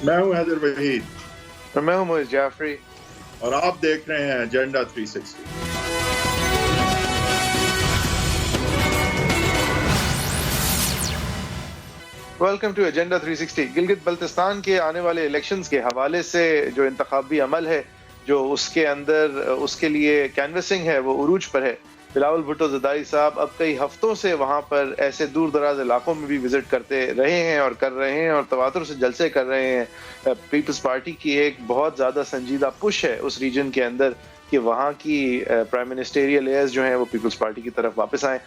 میں ہوں حیدر وحید اور میں ہوں معیز جعفری اور آپ دیکھ رہے ہیں agenda 360۔ Welcome to agenda 360۔ Gilgit Baltistan کے آنے والے الیکشنز کے حوالے سے جو انتخابی عمل ہے، جو اس کے اندر اس کے لیے کینوسنگ ہے، وہ عروج پر ہے۔ بلاول بھٹو زرداری صاحب اب کئی ہفتوں سے وہاں پر ایسے دور دراز علاقوں میں بھی وزٹ کرتے رہے ہیں اور کر رہے ہیں اور تواتر سے جلسے کر رہے ہیں۔ پیپلز پارٹی کی ایک بہت زیادہ سنجیدہ پش ہے اس ریجن کے اندر کہ وہاں کی پرائم منسٹریل ایئرز جو ہیں وہ پیپلز پارٹی کی طرف واپس آئیں۔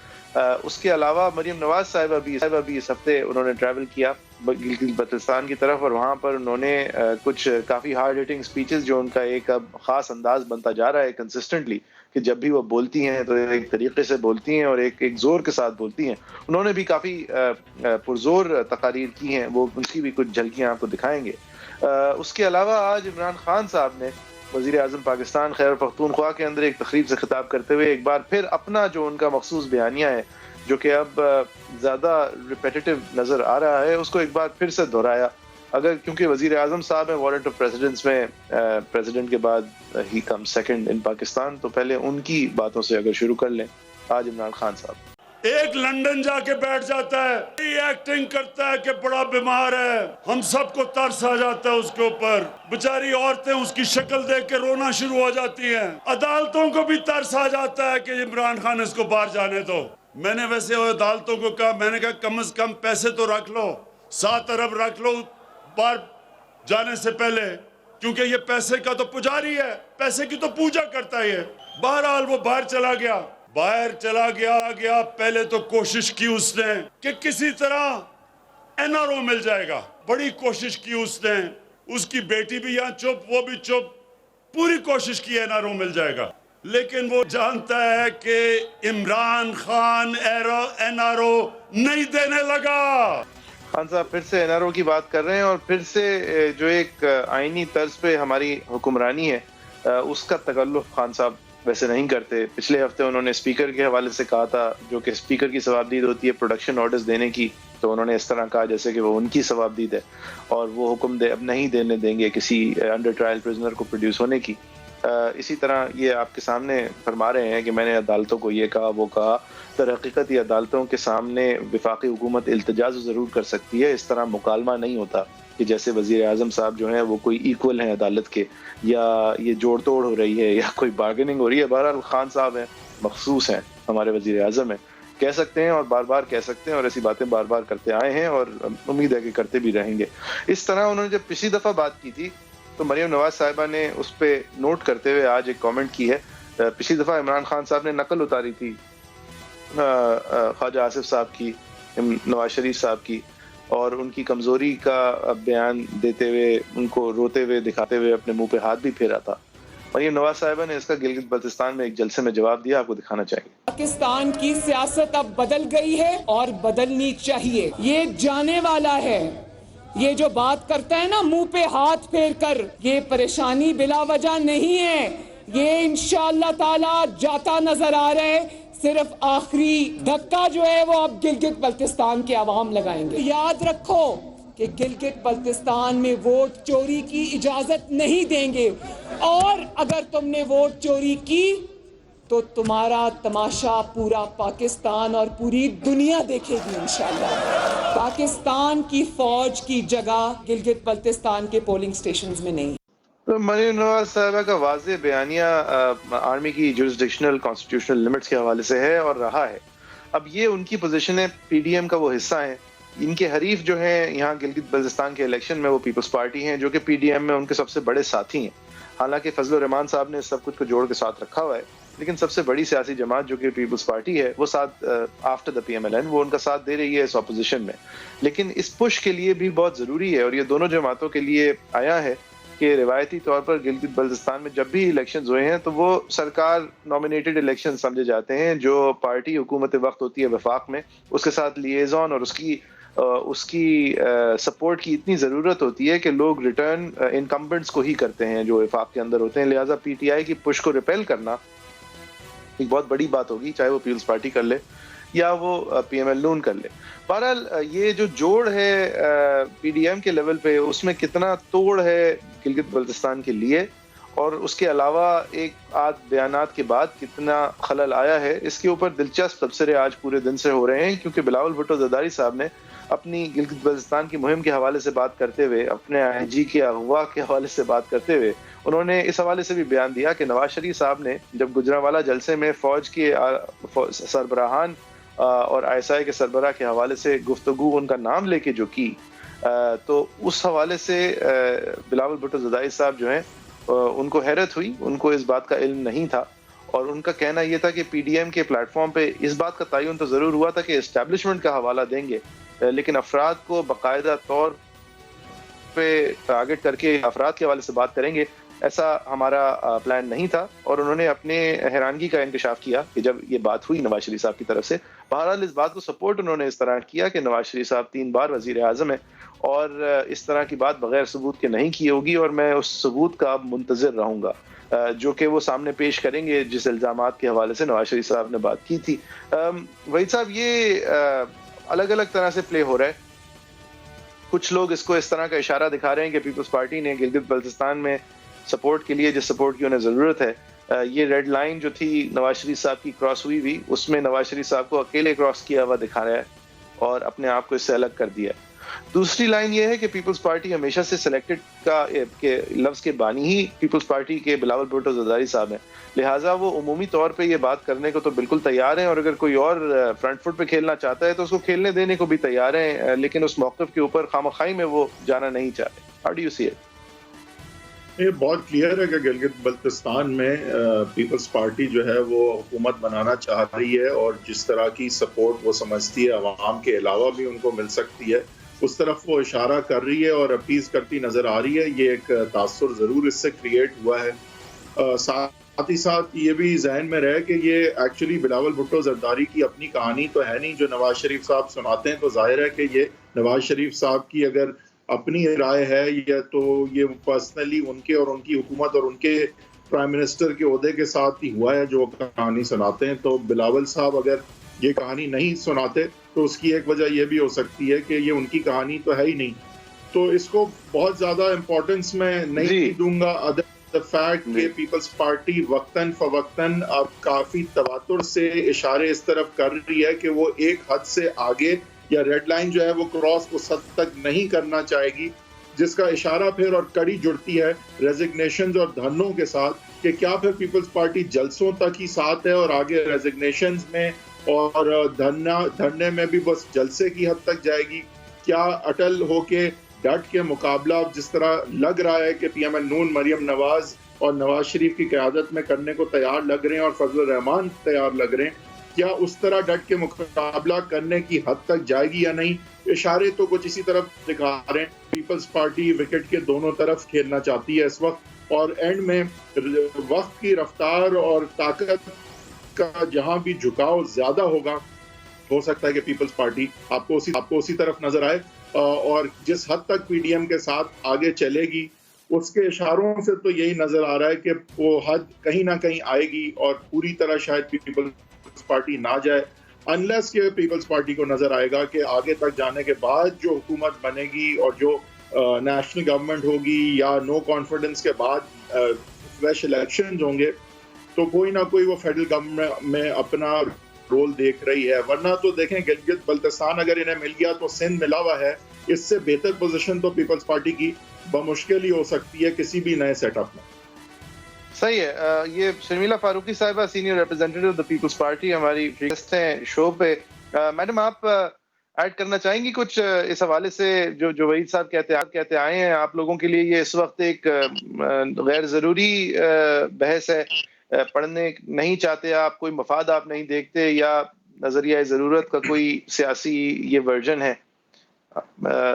اس کے علاوہ مریم نواز صاحبہ بھی اس ہفتے انہوں نے ٹریول کیا گلگت بلتستان کی طرف، اور وہاں پر انہوں نے کچھ کافی ہارڈ ہٹنگ سپیچز، جو ان کا ایک اب خاص انداز بنتا جا رہا ہے کنسسٹنٹلی، کہ جب بھی وہ بولتی ہیں تو ایک طریقے سے بولتی ہیں اور ایک زور کے ساتھ بولتی ہیں۔ انہوں نے بھی کافی پرزور تقاریر کی ہیں، وہ ان کی بھی کچھ جھلکیاں آپ کو دکھائیں گے۔ اس کے علاوہ آج عمران خان صاحب نے وزیر اعظم پاکستان خیبر پختونخوا کے اندر ایک تقریب سے خطاب کرتے ہوئے ایک بار پھر اپنا جو ان کا مخصوص بیانیہ ہے، جو کہ اب زیادہ ریپیٹیٹو نظر آ رہا ہے، اس کو ایک بار پھر سے دہرایا۔ کیونکہ وزیر اعظم صاحب ہیں وارنٹ آف پریزیڈنٹس میں، پریزیڈنٹ کے بعد ہی کم سیکنڈ ان پاکستان، تو پہلے ان کی باتوں سے اگر شروع کر لیں۔ آج عمران خان صاحب ایک لندن جا کے بیٹھ جاتا ہے، ایکٹنگ کرتا ہے کہ بڑا بیمار ہے، ہم سب کو ترس آ جاتا ہے اس کے اوپر، بیچاری عورتیں اس کی شکل دیکھ کے رونا شروع ہو جاتی ہیں، عدالتوں کو بھی ترس آ جاتا ہے کہ عمران خان اس کو باہر جانے دو۔ میں نے ویسے عدالتوں کو کہا، میں نے کہا کم از کم پیسے تو رکھ لو، 7 ارب رکھ لو باہر جانے سے پہلے، کیونکہ یہ پیسے کا تو پجاری ہے، پیسے کی تو پوجا کرتا ہے یہ۔ بہرحال وہ باہر چلا گیا۔ پہلے تو کوشش کی اس نے کہ کسی طرح این آر او مل جائے گا، بڑی کوشش کی اس نے، اس کی بیٹی بھی یہاں چپ، وہ بھی چپ، پوری کوشش کی این آر او مل جائے گا، لیکن وہ جانتا ہے کہ Imran Khan N R O نہیں دینے لگا۔ خان صاحب پھر سے این آر او کی بات کر رہے ہیں، اور پھر سے جو ایک آئینی طرز پہ ہماری حکمرانی ہے اس کا تکلف خان صاحب ویسے نہیں کرتے۔ پچھلے ہفتے انہوں نے اسپیکر کے حوالے سے کہا تھا، جو کہ اسپیکر کی ثوابدید ہوتی ہے پروڈکشن آرڈرز دینے کی، تو انہوں نے اس طرح کہا جیسے کہ وہ ان کی ثوابدید ہے اور وہ حکم اب نہیں دینے دیں گے کسی انڈر ٹرائل پرزنر کو پروڈیوس ہونے کی۔ اسی طرح یہ آپ کے سامنے فرما رہے ہیں کہ میں نے عدالتوں کو یہ کہا وہ کہا۔ در حقیقت یہ عدالتوں کے سامنے وفاقی حکومت التجا ضرور کر سکتی ہے، اس طرح مکالمہ نہیں ہوتا کہ جیسے وزیر اعظم صاحب جو ہیں وہ کوئی ایکول ہیں عدالت کے، یا یہ جوڑ توڑ ہو رہی ہے یا کوئی بارگننگ ہو رہی ہے۔ بہرحال خان صاحب ہیں، مخصوص ہیں، ہمارے وزیر اعظم ہیں، کہہ سکتے ہیں اور بار بار کہہ سکتے ہیں، اور ایسی باتیں بار بار کرتے آئے ہیں اور امید ہے کہ کرتے بھی رہیں گے۔ اس طرح انہوں نے جب پچھلی دفعہ بات کی تھی تو مریم نواز صاحبہ نے اس پہ نوٹ کرتے ہوئے آج ایک کامنٹ کی ہے۔ پچھلی دفعہ عمران خان صاحب نے نقل اتاری تھی خواجہ آصف صاحب کی، نواز شریف صاحب کی، اور ان کی کمزوری کا بیان دیتے ہوئے، ان کو روتے ہوئے دکھاتے ہوئے اپنے منہ پہ ہاتھ بھی پھیرا تھا۔ مریم نواز صاحبہ نے اس کا گلگت بلتستان میں ایک جلسے میں جواب دیا، آپ کو دکھانا چاہیے۔ پاکستان کی سیاست اب بدل گئی ہے اور بدلنی چاہیے، یہ جانے والا ہے۔ یہ جو بات کرتا ہے نا منہ پہ ہاتھ پھیر کر، یہ پریشانی بلا وجہ نہیں ہے، یہ انشاءاللہ تعالی جاتا نظر آ رہا ہے۔ صرف آخری دھکا جو ہے وہ اب گلگت بلتستان کے عوام لگائیں گے۔ یاد رکھو کہ گلگت بلتستان میں ووٹ چوری کی اجازت نہیں دیں گے، اور اگر تم نے ووٹ چوری کی تو تمہارا تماشا پورا پاکستان اور پوری دنیا دیکھے گی انشاءاللہ۔ پاکستان کی فوج کی جگہ گلگت بلتستان کے پولنگ سٹیشنز میں نہیں۔ تو مریم نواز صاحبہ کا واضح بیانیہ آرمی کی جورسڈکشنل کانسٹیٹیوشنل لمٹس کے حوالے سے ہے اور رہا ہے۔ اب یہ ان کی پوزیشن ہے، پی ڈی ایم کا وہ حصہ ہیں۔ ان کے حریف جو ہیں یہاں گلگت بلتستان کے الیکشن میں، وہ پیپلز پارٹی ہیں، جو کہ پی ڈی ایم میں ان کے سب سے بڑے ساتھی ہیں۔ حالانکہ فضل الرحمان صاحب نے سب کچھ کو جوڑ کے ساتھ رکھا ہوا ہے، لیکن سب سے بڑی سیاسی جماعت جو کہ پیپلز پارٹی ہے، وہ ساتھ after the P M L N وہ ان کا ساتھ دے رہی ہے اس اپوزیشن میں۔ لیکن اس پش کے لیے بھی بہت ضروری ہے، اور یہ دونوں جماعتوں کے لیے آیا ہے کہ روایتی طور پر گلگت بلتستان میں جب بھی الیکشنز ہوئے ہیں تو وہ سرکار نامینیٹڈ الیکشن سمجھے جاتے ہیں، جو پارٹی حکومت وقت ہوتی ہے وفاق میں، اس کے ساتھ لیزون اور اس کی سپورٹ کی اتنی ضرورت ہوتی ہے کہ لوگ ریٹرن انکمبنٹس کو ہی کرتے ہیں جو وفاق کے اندر ہوتے ہیں۔ لہٰذا پی ٹی آئی کی پش کو ریپیل کرنا ایک بہت بڑی بات ہوگی، چاہے وہ پیپلز پارٹی کر لے یا وہ پی ایم ایل نون کر لے. بہرحال یہ جو جوڑ ہے پی ڈی ایم کے لیول پہ اس میں کتنا توڑ ہے گلگت بلتستان کے لیے اور اس کے علاوہ ایک آدھ بیانات کے بعد کتنا خلل آیا ہے، اس کے اوپر دلچسپ تبصرے آج پورے دن سے ہو رہے ہیں، کیونکہ بلاول بھٹو زرداری صاحب نے اپنی گلگت بلتستان کی مہم کے حوالے سے بات کرتے ہوئے، اپنے آئی جی کے اغوا کے حوالے سے بات کرتے ہوئے، انہوں نے اس حوالے سے بھی بیان دیا کہ نواز شریف صاحب نے جب گجرانوالہ جلسے میں فوج کے سربراہان اور آئی ایس آئی کے سربراہ کے حوالے سے گفتگو ان کا نام لے کے جو کی، تو اس حوالے سے بلاول بھٹو زرداری صاحب جو ہیں ان کو حیرت ہوئی، ان کو اس بات کا علم نہیں تھا، اور ان کا کہنا یہ تھا کہ پی ڈی ایم کے پلیٹ فارم پہ اس بات کا تعین تو ضرور ہوا تھا کہ اسٹیبلشمنٹ کا حوالہ دیں گے، لیکن افراد کو باقاعدہ طور پہ ٹارگٹ کر کے افراد کے حوالے سے بات کریں گے، ایسا ہمارا پلان نہیں تھا. اور انہوں نے اپنے حیرانگی کا انکشاف کیا کہ جب یہ بات ہوئی نواز شریف صاحب کی طرف سے. بہرحال اس بات کو سپورٹ انہوں نے اس طرح کیا کہ نواز شریف صاحب 3 بار وزیر اعظم ہیں اور اس طرح کی بات بغیر ثبوت کے نہیں کی ہوگی، اور میں اس ثبوت کا منتظر رہوں گا جو کہ وہ سامنے پیش کریں گے جس الزامات کے حوالے سے نواز شریف صاحب نے بات کی تھی. وحید صاحب، یہ الگ الگ طرح سے پلے ہو رہا ہے. کچھ لوگ اس کو اس طرح کا اشارہ دکھا رہے ہیں کہ پیپلز پارٹی نے گلگت بلتستان میں سپورٹ کے لیے جس سپورٹ کی انہیں ضرورت ہے، یہ ریڈ لائن جو تھی نواز شریف صاحب کی کراس ہوئی اس میں نواز شریف صاحب کو اکیلے کراس کیا ہوا دکھا رہا ہے اور اپنے آپ کو اس سے الگ کر دیا ہے. دوسری لائن یہ ہے کہ پیپلز پارٹی ہمیشہ سے سلیکٹڈ کا لفظ کے بانی ہی پیپلز پارٹی کے بلاول بھٹو زرداری صاحب ہیں، لہٰذا وہ عمومی طور پہ یہ بات کرنے کو تو بالکل تیار ہیں، اور اگر کوئی اور فرنٹ فٹ پہ کھیلنا چاہتا ہے تو اس کو کھیلنے دینے کو بھی تیار ہیں، لیکن اس موقف کے اوپر خامخواہی میں وہ جانا نہیں چاہتے. How do you see it? یہ بہت کلیئر ہے کہ گلگت بلتستان میں پیپلز پارٹی جو ہے وہ حکومت بنانا چاہ رہی ہے، اور جس طرح کی سپورٹ وہ سمجھتی ہے عوام کے علاوہ بھی ان کو مل سکتی ہے اس طرف وہ اشارہ کر رہی ہے اور اپیز کرتی نظر آ رہی ہے. یہ ایک تاثر ضرور اس سے کریٹ ہوا ہے. ساتھ ہی ساتھ یہ بھی ذہن میں رہے کہ یہ ایکچولی بلاول بھٹو زرداری کی اپنی کہانی تو ہے نہیں جو نواز شریف صاحب سناتے ہیں، تو ظاہر ہے کہ یہ نواز شریف صاحب کی اگر اپنی رائے ہے یا تو یہ پرسنلی ان کے اور ان کی حکومت اور ان کے پرائم منسٹر کے عہدے کے ساتھ ہی ہوا ہے جو کہانی سناتے ہیں. تو بلاول صاحب اگر یہ کہانی نہیں سناتے تو اس کی ایک وجہ یہ بھی ہو سکتی ہے کہ یہ ان کی کہانی تو ہے ہی نہیں. تو اس کو بہت زیادہ امپورٹنس میں نہیں دوں گا، ادر دا فیکٹ کہ پیپلز پارٹی وقتاً فوقتاً اب کافی تواتر سے اشارے اس طرف کر رہی ہے کہ وہ ایک حد سے آگے یا ریڈ لائن جو ہے وہ کراس اس حد تک نہیں کرنا چاہے گی، جس کا اشارہ پھر اور کڑی جڑتی ہے ریزگنیشنز اور دھرنوں کے ساتھ کہ کیا پھر پیپلز پارٹی جلسوں تک ہی ساتھ ہے اور آگے ریزگنیشنز میں اور دھرنے میں بھی بس جلسے کی حد تک جائے گی. کیا اٹل ہو کے ڈٹ کے مقابلہ جس طرح لگ رہا ہے کہ پی ایم ایل نون مریم نواز اور نواز شریف کی قیادت میں کرنے کو تیار لگ رہے ہیں اور فضل الرحمان تیار لگ رہے ہیں، کیا اس طرح ڈٹ کے مقابلہ کرنے کی حد تک جائے گی یا نہیں؟ اشارے تو کچھ اسی طرف دکھا رہے ہیں. پیپلز پارٹی وکٹ کے دونوں طرف کھیلنا چاہتی ہے اس وقت، اور اینڈ میں وقت کی رفتار اور طاقت کا جہاں بھی جھکاؤ زیادہ ہوگا، ہو سکتا ہے کہ پیپلز پارٹی آپ کو اسی طرف نظر آئے، اور جس حد تک پی ڈی ایم کے ساتھ آگے چلے گی اس کے اشاروں سے تو یہی نظر آ رہا ہے کہ وہ حد کہیں نہ کہیں آئے گی اور پوری طرح شاید پیپلز پارٹی نہ جائے، انلیس کہ پیپلز پارٹی کو نظر آئے گا کہ آگے تک جانے کے بعد جو حکومت بنے گی اور جو نیشنل گورنمنٹ ہوگی یا نو کانفیڈنس کے بعد فریش الیکشنز ہوں گے تو کوئی نہ کوئی وہ فیڈرل گورنمنٹ میں اپنا رول دیکھ رہی ہے. ورنہ تو دیکھیں گلگت بلتستان اگر انہیں مل گیا تو سندھ ملا ہوا ہے، اس سے بہتر پوزیشن تو پیپلز پارٹی کی بمشکل ہی ہو سکتی ہے کسی بھی نئے سیٹ اپ میں. صحیح ہے. یہ شرمیلا فاروقی صاحبہ senior representative of the Peoples Party ہماری گیسٹ ہیں شو پہ. میڈم آپ ایڈ کرنا چاہیں گی کچھ اس حوالے سے جو وحید صاحب کہتے آئے ہیں؟ آپ لوگوں کے لیے یہ اس وقت ایک غیر ضروری بحث ہے، پڑھنے نہیں چاہتے آپ، کوئی مفاد آپ نہیں دیکھتے، یا نظریہ ضرورت کا کوئی سیاسی یہ ورژن ہے؟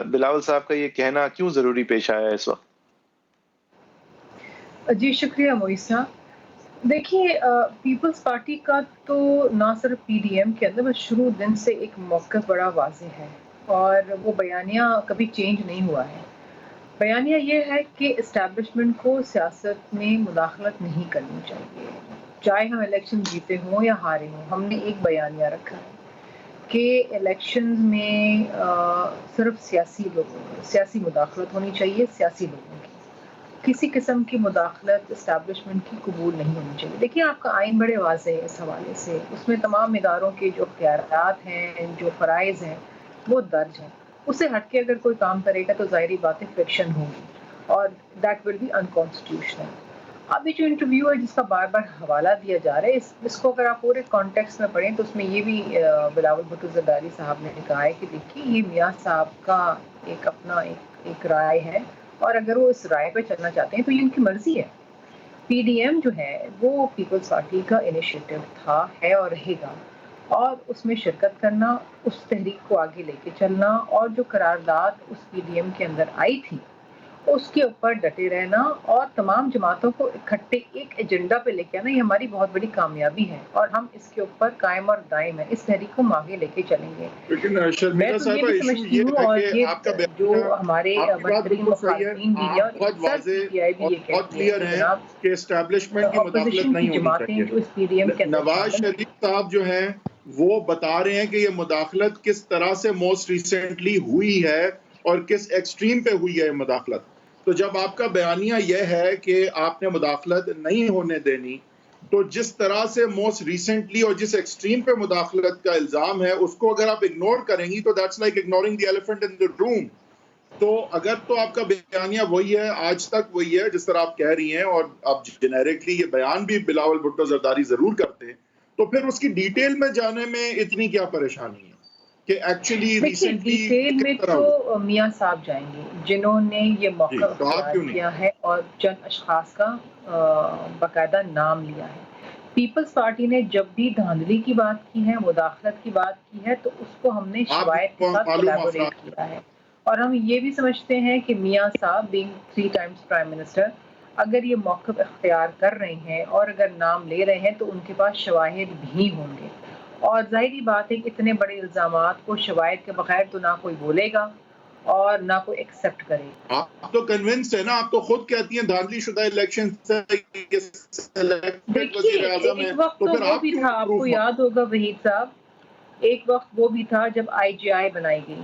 بلاول صاحب کا یہ کہنا کیوں ضروری پیش آیا ہے اس وقت؟ جی شکریہ معیز صاحب. دیکھیے پیپلز پارٹی کا تو نہ صرف پی ڈی ایم کے اندر بس شروع دن سے ایک موقف بڑا واضح ہے، اور وہ بیانیہ کبھی چینج نہیں ہوا ہے. بیانیہ یہ ہے کہ اسٹیبلشمنٹ کو سیاست میں مداخلت نہیں کرنی چاہیے، چاہے ہم الیکشن جیتے ہوں یا ہارے ہوں. ہم نے ایک بیانیہ رکھا ہے. کہ الیکشنز میں صرف سیاسی مداخلت ہونی چاہیے، سیاسی لوگوں کی کسی قسم کی مداخلت اسٹیبلشمنٹ کی قبول نہیں ہونی چاہیے. دیکھیے آپ کا آئین بڑے واضح ہے اس حوالے سے، اس میں تمام اداروں کے جو اختیارات ہیں، جو فرائض ہیں وہ درج ہیں. اس سے ہٹ کے اگر کوئی کام کرے گا تو ظاہری بات ہے فرکشن ہوگی اور دیٹ ول بی انکانسٹیٹیوشنل. اب یہ جو انٹرویو ہے جس کا بار بار حوالہ دیا جا رہا ہے، اس کو اگر آپ پورے کانٹیکسٹ میں پڑھیں تو اس میں یہ بھی بلاول بھٹو زرداری صاحب نے کہا ہے کہ دیکھیے یہ میاں صاحب کا ایک اپنا ایک رائے ہے، اور اگر وہ اس رائے پہ چلنا چاہتے ہیں تو یہ ان کی مرضی ہے. پی ڈی ایم جو ہے وہ پیپلز پارٹی کا انیشیٹو تھا، ہے اور رہے گا، اور اس میں شرکت کرنا، اس تحریک کو آگے لے کے چلنا، اور جو قرارداد اس پی ڈی ایم کے اندر آئی تھی اس کے اوپر ڈٹے رہنا اور تمام جماعتوں کو اکٹھے ایک ایجنڈا پہ لے کے آنا، یہ ہماری بہت بڑی کامیابی ہے اور ہم اس کے اوپر قائم اور دائم ہیں. اس تحریک کو ہم آگے لے کے چلیں گے. لیکن میں شرمیلا تو یہ صاحبہ بھی ایشو سمجھتی یہ ہوں، ہے اور کہ آپ کا یہ جو بیانیہ، ہمارے آپ کی بات بدترین بالکل صحیح ہے، مخالفین بھی ہیں، آپ بہت سر پی ٹی آئی واضح بھی اور یہ بہت کہتی ہے کلیئر کہ ہیں جناب کہ اسٹیبلشمنٹ کی مداخلت اپوزیشن کی نہیں ہونی جماعتیں چاہیے. جو اس پی ڈی ایم کے اندر نواز شامل شریف صاحب جو ہیں وہ بتا رہے ہیں کہ یہ مداخلت کس طرح سے موسٹ ریسنٹلی ہوئی ہے اور کس ایکسٹریم پہ ہوئی ہے یہ مداخلت. تو جب آپ کا بیانیہ یہ ہے کہ آپ نے مداخلت نہیں ہونے دینی، تو جس طرح سے موسٹ ریسنٹلی اور جس ایکسٹریم پہ مداخلت کا الزام ہے اس کو اگر آپ اگنور کریں گی تو that's like ignoring the elephant in the room. تو اگر تو آپ کا بیانیہ وہی ہے، آج تک وہی ہے جس طرح آپ کہہ رہی ہیں، اور آپ جنیرکلی یہ بیان بھی بلاول بھٹو زرداری ضرور کرتے ہیں، تو پھر اس کی ڈیٹیل میں جانے میں اتنی کیا پریشانی ہے کہ ایکچولی دیکھیے ریسنٹلی ڈیٹیل میں کس طرح ہوا؟ تو میاں صاحب جائیں گے جنہوں نے یہ جی، موقع تو آپ اختیار کیوں نہیں؟ کیا ہے اور چند اشخاص کا باقاعدہ نام لیا ہے. پیپلز پارٹی نے جب بھی دھاندلی کی بات کی ہے، مداخلت کی بات کی ہے، تو اس کو ہم نے آپ شوائد کے کو ساتھ معلوم کولیبوریٹ افراد کیا ہے. اور ہم یہ بھی سمجھتے ہیں کہ میاں صاحب بینگ 3 ٹائمز پرائم منسٹر اگر یہ موقف اختیار کر رہے ہیں اور اگر نام لے رہے ہیں تو ان کے پاس شواہد بھی ہوں گے. اور ظاہری بات ہے کہ اتنے بڑے الزامات کو شواہد کے بغیر تو نہ کوئی بولے گا اور نہ کوئی ایکسیپٹ کرے گا. آپ تو کنونسڈ ہے نا، آپ تو خود کہتی ہیں دھاندلی شدہ الیکشن سے سلیکٹڈ دیکھیے وزیر اعظم ایک ہیں، وقت تو تو پھر وہ آپ بھی کیوں تھا، آپ کو پروف یاد ہوگا وحید صاحب، ایک وقت وہ بھی تھا جب آئی جی آئی بنائی گئی،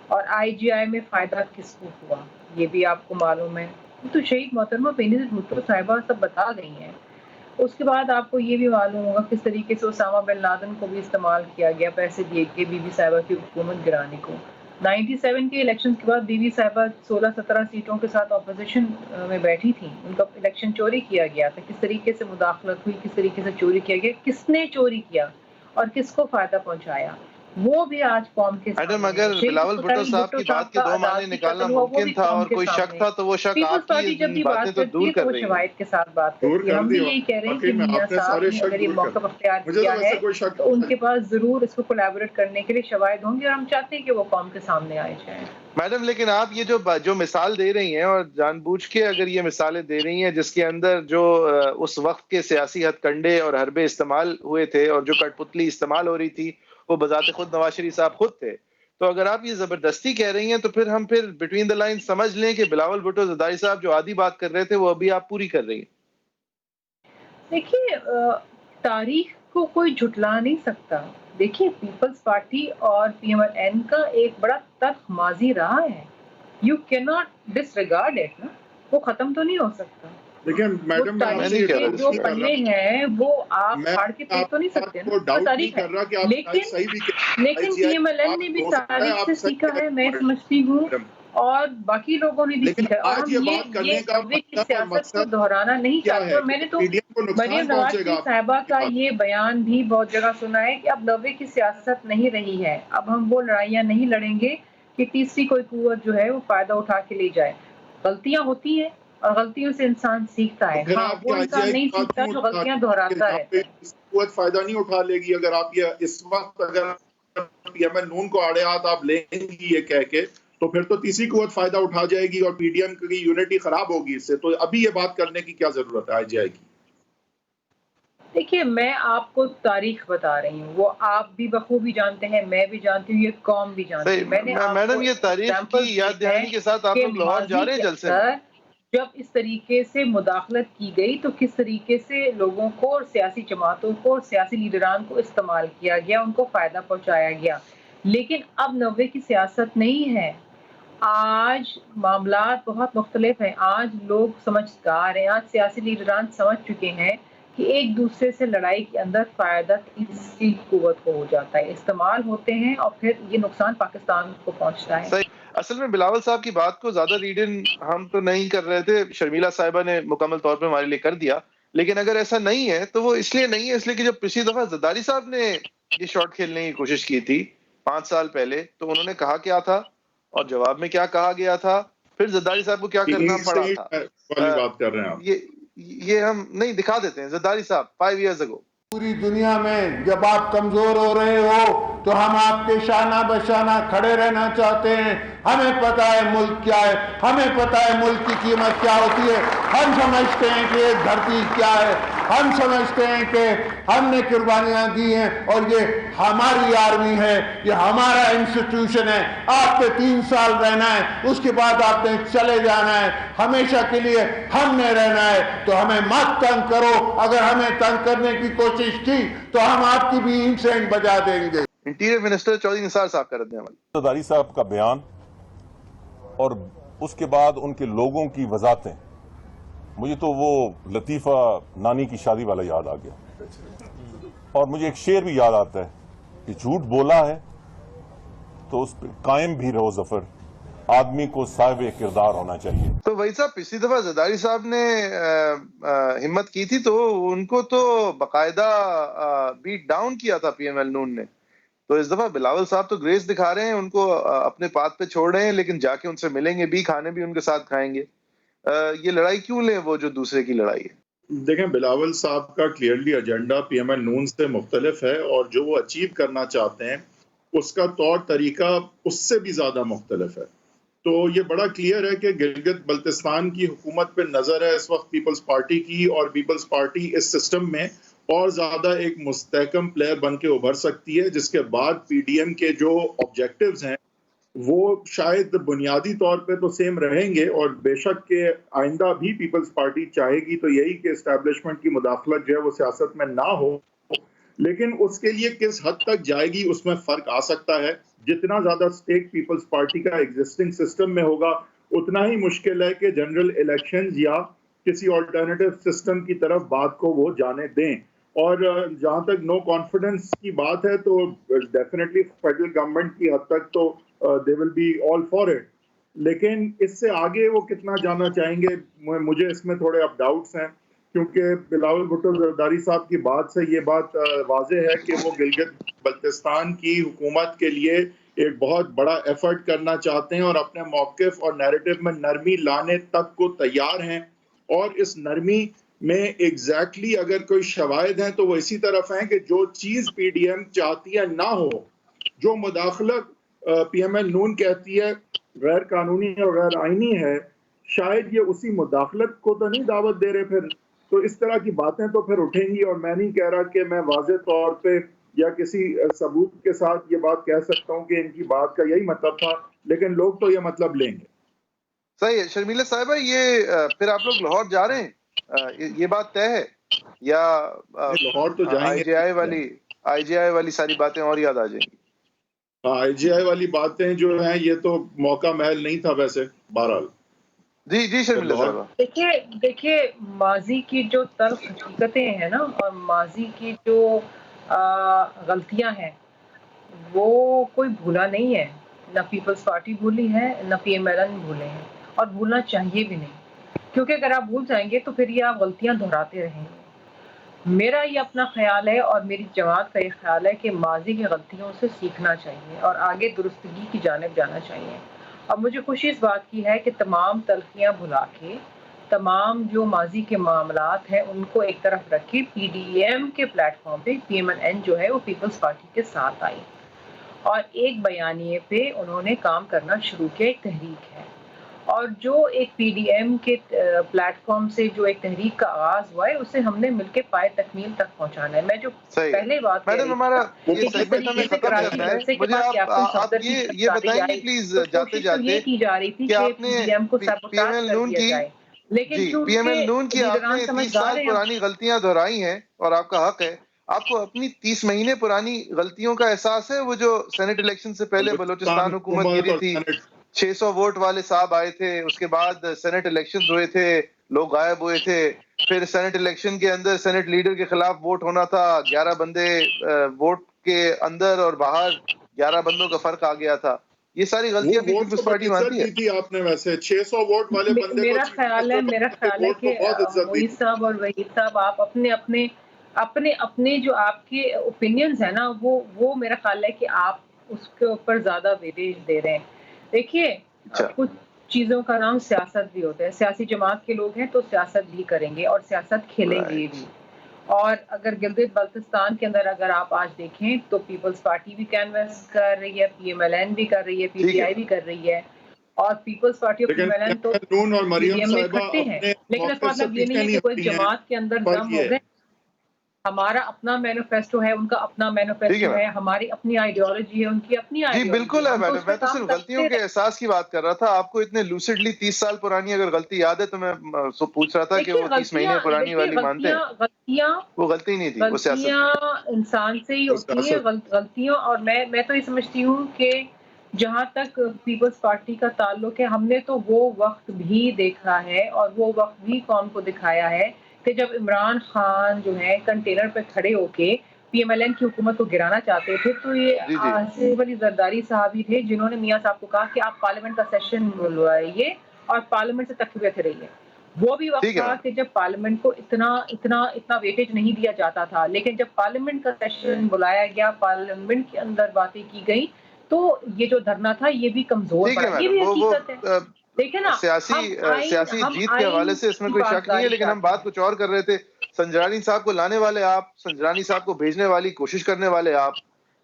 اور آئی جی آئی میں فائدہ کس کو ہوا یہ بھی آپ کو معلوم ہے. تو شہید محترمہ بینظیر بھٹو صاحبہ سب بتا گئی ہیں. اس کے بعد آپ کو یہ بھی معلوم ہوگا کس طریقے سے اسامہ بن لادن کو بھی استعمال کیا گیا پیسے دیے کے بی بی صاحبہ کی حکومت گرانے کو. 97 کے الیکشن کے بعد بی بی صاحبہ 16-17 سیٹوں کے ساتھ اپوزیشن میں بیٹھی تھیں، ان کا الیکشن چوری کیا گیا تھا. کس طریقے سے مداخلت ہوئی، کس طریقے سے چوری کیا گیا، کس نے چوری کیا اور کس کو فائدہ پہنچایا، وہ بھی آج قوم کے میڈم سامنے ہے. اگر بلاول بھٹو صاحب کی بات کے دو معنی عدالتی نکالنا قتل ہوا وہ ممکن بھی تھا قوم اور کے کوئی شک سامنے. تھا تو وہ شک پیپلز آپ کی پارٹی جب بھی باتیں بات تو کرتی دور ہے تو کر وہ رہی ہیں. شواہد کے ساتھ بات دور کرتی ہے. کر ہم دی. بھی یہی کہہ رہے ہیں کہ واقعی میں میاں آپ نے صاحب سارے نے شک اگر یہ دور کر موقف اختیار مجھے تو کیا ہے ویسے کوئی شک تو ان کے پاس ضرور اس کو کولیبوریٹ کرنے کے لیے شواہد ہوں گے، اور ہم چاہتے ہیں کہ وہ قوم کے سامنے آئے جائیں. میڈم لیکن آپ یہ جو مثال دے رہی ہیں اور جان بوجھ کے اگر یہ مثالیں دے رہی ہیں جس کے اندر جو اس وقت کے سیاسی ہتھ کنڈے اور حربے استعمال ہوئے تھے اور جو کٹ پتلی استعمال ہو رہی تھی وہ بذات خود نواز شریف صاحب خود تھے، تو اگر آپ یہ زبردستی کہہ رہی ہیں تو پھر ہم بٹوین دا لائن سمجھ لیں کہ بلاول بھٹو زرداری صاحب جو آدھی بات کر رہے تھے وہ ابھی آپ پوری کر رہی ہیں. دیکھیے تاریخ کو کوئی جھٹلا نہیں سکتا. دیکھیے پیپلز پارٹی اور پی ایم ایل این کا ایک بڑا تلخ ماضی رہا ہے. You can not disregard it نا، وہ ختم تو نہیں ہو سکتا. لیکن وہ میڈم میں آپ میں سے نہیں تاریخ یہ کہہ کے رہا ڈاؤٹ جو نہیں کر پنے رہا، ہیں وہ آپ میں پھاڑ کے پھینک آپ تو نہیں بات سکتے نا، کو وہ ڈاؤٹ نہیں تاریخ ہے. کر رہا کہ آپ لیکن صحیح بھی کہہ آئی لیکن جی پی آئی ایم ایل این نے بات بھی ہو سکتا ہے، تاریخ سے آپ سیکھا صحیح ہے، میں کہہ سمجھتی ہوں، میڈم، اور باقی لوگوں نے بھی لیکن سیکھا ہے. اور آج ہم یہ بات یہ کرنے کا لوے کی مطلب اور سیاست کو مقصد دہرانا نہیں کیا چاہتے. ہے اور میں کہ نے تو پی ڈی ایم کو مریم نقصان نواز پہنچے گا شریف آپ صاحبہ کی کا بات یہ بیان بھی بہت جگہ سنا ہے کہ اب لوے کی سیاست نہیں رہی ہے، اب ہم وہ لڑائیاں نہیں لڑیں گے کہ تیسری کوئی قوت جو ہے وہ فائدہ اٹھا کے لے جائے. غلطیاں ہوتی ہیں اور غلطیوں سے انسان سیکھتا تو ہے. پھر ہاں آپ وہ کی آئی جی انسان آئی کی نہیں بات سیکھتا کیوں جو اٹھا غلطیاں رہے ہیں کہ دہراتا یہاں رہتا پہ ہے. اس قوت فائدہ نہیں اٹھا لے گی؟ اگر آپ یہ اس وقت اگر پی ایم ایل نون کو آڑے ہاتھ آپ لیں گی یہ کہہ کے، تو پھر تو تیسری قوت فائدہ اٹھا جائے گی اور پی ڈی ایم کی یونٹی خراب ہوگی اس سے. تو ابھی یہ بات کرنے کی کیا ضرورت ہے آئی جی آئی کی؟ دیکھیے میں آپ کو تاریخ بتا رہی ہوں، وہ آپ بھی بخوبی جانتے ہیں، میں بھی جانتی ہوں، یہ قوم بھی جانتی ہے. میں نے آپ کو میڈم یہ تاریخ کی ایگزامپلس دی یاد ہیں دہانی کے ساتھ آپ کہ لوگ لاہور جا ماضی رہے ہیں کے جلسے میں؟ اندر جب اس طریقے سے مداخلت کی گئی تو کس طریقے سے لوگوں کو اور سیاسی جماعتوں کو اور سیاسی لیڈران کو استعمال کیا گیا، ان کو فائدہ پہنچایا گیا. لیکن اب 90 کی سیاست نہیں ہے. آج معاملات بہت مختلف ہیں. آج لوگ سمجھدار ہیں. آج سیاسی لیڈران سمجھ چکے ہیں کہ ایک دوسرے سے لڑائی کے اندر فائدہ اس کی قوت کو ہو جاتا ہے، استعمال ہوتے ہیں اور پھر یہ نقصان پاکستان کو پہنچتا ہے. صحیح. اصل میں بلاول صاحب کی بات کو زیادہ ریڈ ان ہم تو نہیں کر رہے تھے، شرمیلا صاحبہ نے مکمل طور پہ ہمارے لیے کر دیا. لیکن اگر ایسا نہیں ہے تو وہ اس لیے نہیں ہے، اس لیے کہ جب پچھلی دفعہ زرداری صاحب نے یہ شاٹ کھیلنے کی کوشش کی تھی 5 سال پہلے، تو انہوں نے کہا کیا تھا اور جواب میں کیا کہا گیا تھا، پھر زرداری صاحب کو کیا کرنا پڑا تھا. والی بات کر رہے ہیں آپ. یہ ہم نہیں دکھا دیتے ہیں. زرداری صاحب 5 ایئرز اگو. پوری دنیا میں جب آپ کمزور ہو رہے ہو تو ہم آپ کے شانہ بشانہ کھڑے رہنا چاہتے ہیں. ہمیں پتہ ہے ملک کیا ہے، ہمیں پتہ ہے ملک کی قیمت کیا ہوتی ہے. ہم سمجھتے ہیں کہ یہ دھرتی کیا ہے، ہم سمجھتے ہیں کہ ہم نے قربانیاں دی ہیں اور یہ ہماری آرمی ہے، یہ ہمارا انسٹیٹیوشن ہے. آپ پہ 3 سال رہنا ہے، اس کے بعد آپ نے چلے جانا ہے. ہمیشہ کے لیے ہم نے رہنا ہے، تو ہمیں مت تنگ کرو. اگر ہمیں تنگ کرنے کی کوشش کی تو ہم آپ کی بھی اینٹ بجا دیں گے. انٹیریئر منسٹر چودھری نثار صاحب کا رد عمل. زرداری صاحب کا بیان اور اس کے بعد ان کے لوگوں کی وضاحتیں، مجھے تو وہ لطیفہ نانی کی شادی والا یاد آ گیا. اور مجھے ایک شعر بھی یاد آتا ہے کہ جھوٹ بولا ہے تو اس پہ قائم بھی رہو ظفر، آدمی کو صاحب کردار ہونا چاہیے. تو وہی صاحب پچھلی دفعہ زرداری صاحب نے ہمت کی تھی تو ان کو تو باقاعدہ بیٹ ڈاؤن کیا تھا پی ایم ایل نون نے. تو اس دفعہ بلاول صاحب تو گریس دکھا رہے ہیں، ان کو اپنے پاتھ پہ چھوڑ رہے ہیں، لیکن جا کے ان سے ملیں گے بھی، کھانے بھی ان کے ساتھ کھائیں گے. یہ لڑائی کیوں لیں وہ جو دوسرے کی لڑائی ہے؟ دیکھیں، بلاول صاحب کا clearly agenda P M L نون سے مختلف ہے، اور جو وہ اچیو کرنا چاہتے ہیں اس کا طور طریقہ اس سے بھی زیادہ مختلف ہے. تو یہ بڑا کلیئر ہے کہ گلگت بلتستان کی حکومت پہ نظر ہے اس وقت پیپلز پارٹی کی، اور پیپلز پارٹی اس سسٹم میں اور زیادہ ایک مستحکم پلیئر بن کے ابھر سکتی ہے، جس کے بعد پی ڈی ایم کے جو آبجیکٹیوز ہیں وہ شاید بنیادی طور پہ تو سیم رہیں گے، اور بے شک کہ آئندہ بھی پیپلز پارٹی چاہے گی تو یہی کہ اسٹیبلشمنٹ کی مداخلت جو ہے وہ سیاست میں نہ ہو. لیکن اس کے لیے کس حد تک جائے گی اس میں فرق آ سکتا ہے. جتنا زیادہ سٹیک پیپلز پارٹی کا ایگزسٹنگ سسٹم میں ہوگا اتنا ہی مشکل ہے کہ جنرل الیکشنز یا کسی آلٹرنیٹیو سسٹم کی طرف بات کو وہ جانے دیں. اور جہاں تک نو کانفیڈنس کی بات ہے تو ڈیفینیٹلی فیڈرل گورنمنٹ کی حد تک تو they will be all for it. لیکن اس سے آگے وہ کتنا جانا چاہیں گے مجھے اس میں تھوڑے اب ڈاؤٹس ہیں، کیونکہ بلاول بھٹو زرداری صاحب کی بات سے یہ بات واضح ہے کہ وہ گلگت بلتستان کی حکومت کے لیے ایک بہت بڑا ایفرٹ کرنا چاہتے ہیں اور اپنے موقف اور نیریٹو میں نرمی لانے تک کو تیار ہیں. اور اس نرمی میں ایگزیکٹلی اگر کوئی شواہد ہیں تو وہ اسی طرف ہیں کہ جو چیز پی ڈی ایم چاہتی ہے نہ ہو، جو مداخلت پی ایم ایل نون کہتی ہے غیر قانونی اور غیر آئینی ہے، شاید یہ اسی مداخلت کو تو نہیں دعوت دے رہے. پھر تو اس طرح کی باتیں تو پھر اٹھیں گی، اور میں نہیں کہہ رہا کہ میں واضح طور پہ یا کسی ثبوت کے ساتھ یہ بات کہہ سکتا ہوں کہ ان کی بات کا یہی مطلب تھا، لیکن لوگ تو یہ مطلب لیں گے. صحیح ہے. شرمیلا صاحبہ، یہ پھر آپ لوگ لاہور جا رہے ہیں، یہ بات طے ہے یا لاہور تو جائیں گے؟ آئی جے آئی والی ساری باتیں اور یاد آ جائیں گی؟ آئی جے آئی والی باتیں جو ہیں یہ تو موقع محل نہیں تھا ویسے. بہرحال جی شرمیلا صاحبہ، دیکھیے ماضی کی جو تلخ حقیقتیں ہیں نا، اور ماضی کی جو غلطیاں ہیں وہ کوئی بھولا نہیں ہے. نہ پیپلز پارٹی بھولی ہے، نہ پی ایم ایل این بھولے ہیں، اور بھولنا چاہیے بھی نہیں، کیونکہ اگر آپ بھول جائیں گے تو پھر یہ آپ غلطیاں دہراتے رہیں گے. میرا یہ اپنا خیال ہے اور میری جماعت کا یہ خیال ہے کہ ماضی کی غلطیوں سے سیکھنا چاہیے اور آگے درستگی کی جانب جانا چاہیے. اور مجھے خوشی اس بات کی ہے کہ تمام تلخیاں بھلا کے، تمام جو ماضی کے معاملات ہیں ان کو ایک طرف رکھ کے پی ڈی ایم کے پلیٹ فارم پہ پی ایم ایل این جو ہے وہ پیپلز پارٹی کے ساتھ آئی، اور ایک بیانیے پہ انہوں نے کام کرنا شروع کیا. ایک تحریک ہے، اور جو ایک پی ڈی ایم کے پلیٹ فارم سے جو ایک تحریک کا آغاز ہوا ہے اسے ہم نے مل کے پائے تکمیل تک پہنچانا ہے. میں جو پہلے بات کہہ رہی تھی یہ کی جا رہی تھی کہ پی ڈی ایم کو سیبوتاژ کر دیا جائے. لیکن جی پی ایم ایل نون کی آپ نے 30 سال پرانی غلطیاں دہرائی ہیں اور آپ کا حق ہے. آپ کو اپنی 30 مہینے پرانی غلطیوں کا احساس ہے؟ وہ جو سینٹ الیکشن سے پہلے بلوچستان حکومت گری تھی, 600 ووٹ والے صاحب آئے تھے, اس کے بعد سینٹ الیکشن ہوئے تھے, لوگ غائب ہوئے تھے, پھر سینٹ الیکشن کے اندر سینٹ لیڈر کے خلاف ووٹ ہونا تھا, 11 بندے ووٹ کے اندر اور باہر 11 بندوں کا فرق آ گیا تھا. یہ ساری غلطیاں بھی پیپلز پارٹی مانتی ہے. دی آپ نے ویسے 600 ووٹ والے بندے کو میرا خیال ہے کہ معیز صاحب اور وحید صاحب آپ اپنے جو آپ کے اوپینینز ہیں نا وہ میرا خیال ہے کہ آپ اس کے اوپر زیادہ ویٹیج دے رہے ہیں. دیکھیے کچھ چیزوں کا نام سیاست بھی ہوتا ہے. سیاسی جماعت کے لوگ ہیں تو سیاست بھی کریں گے اور سیاست کھیلیں گے بھی. اور اگر گلگت بلتستان کے اندر اگر آپ آج دیکھیں تو پیپلز پارٹی بھی کینویس کر رہی ہے, پی ایم ایل این بھی کر رہی ہے, پی ٹی آئی بھی کر رہی ہے, اور Peoples Party of P M L N تو پی ڈی ایم میں اکٹھے ہیں. لیکن اس کا مطلب یہ نہیں ہے کہ کوئی جماعت کے اندر دم ہو گئے. ہمارا اپنا مینیفیسٹو ہے, ان کا اپنا مینیفیسٹو ہے, ہماری اپنی آئیڈیالوجی ہے, ان کی اپنی جی آئیڈیالوجی. بالکل ہے میڈم, میں تو صرف غلطیوں کے احساس کی بات کر رہا تھا. آپ کو اتنے لوسڈلی 30 سال پرانی اگر غلطی یاد ہے تو میں پوچھ رہا تھا کہ وہ 30 مہینے پرانی والی مانتے ہیں؟ وہ غلطی نہیں تھی, وہ سیاست. غلطیاں انسان سے ہی ہوتی ہیں غلطیاں. اور میں تو یہ سمجھتی ہوں کہ جہاں تک پیپلز پارٹی کا تعلق ہے, ہم نے تو وہ وقت بھی دیکھا ہے اور وہ وقت بھی قوم کو دکھایا ہے کہ جب عمران خان جو ہے کنٹینر پہ کھڑے ہو کے پی ایم ایل این کی حکومت کو گرانا چاہتے تھے تو یہ آصف علی زرداری صاحب ہی تھے جنہوں نے میاں صاحب کو کہا کہ آپ پارلیمنٹ کا سیشن بلوائیے اور پارلیمنٹ سے تقویت رہیے. وہ بھی وقت تھا کہ جب پارلیمنٹ کو اتنا ویٹیج نہیں دیا جاتا تھا, لیکن جب پارلیمنٹ کا سیشن بلایا گیا, پارلیمنٹ کے اندر باتیں کی گئی, تو یہ جو دھرنا تھا یہ بھی کمزور پڑا. یہ بھی حقیقت ہے. دیکھیں نا, سیاسی جیت کے حوالے سے اس میں کوئی شک نہیں ہے, لیکن ہم بات کچھ اور کر رہے تھے. سنجرانی صاحب کو لانے والے آپ, سنجرانی صاحب کو بھیجنے والی کوشش کرنے والے آپ.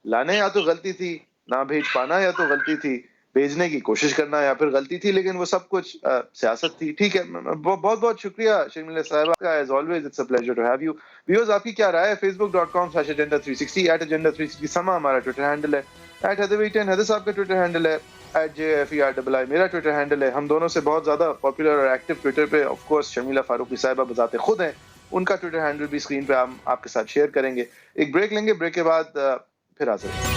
لانے یا تو غلطی تھی, نہ بھیج پانا یا تو غلطی تھی, بھیجنے کی کوشش کرنا یا پھر غلطی تھی, لیکن وہ سب کچھ سیاست تھی. ٹھیک ہے, بہت بہت شکریہ شرمیلا صاحبہ کا. As always it's a pleasure to have you. Viewers آپ کی کیا رائے ہے؟ facebook.com/agenda360 @agenda360 سما ہمارا ٹویٹر ہینڈل ہے, @heatherweighten حیدر صاحب کا ٹویٹر ہینڈل ہے, @jferii میرا ٹویٹر ہینڈل ہے. ہم دونوں سے بہت زیادہ پاپولر اور ایکٹیو ٹویٹر پہ آف کورس شرمیلا فاروقی صاحبہ بذات خود ہیں. ان کا ٹویٹر ہینڈل بھی اسکرین پہ ہم آپ کے ساتھ شیئر کریں گے. ایک بریک لیں گے, بریک کے بعد پھر حاضر ہیں.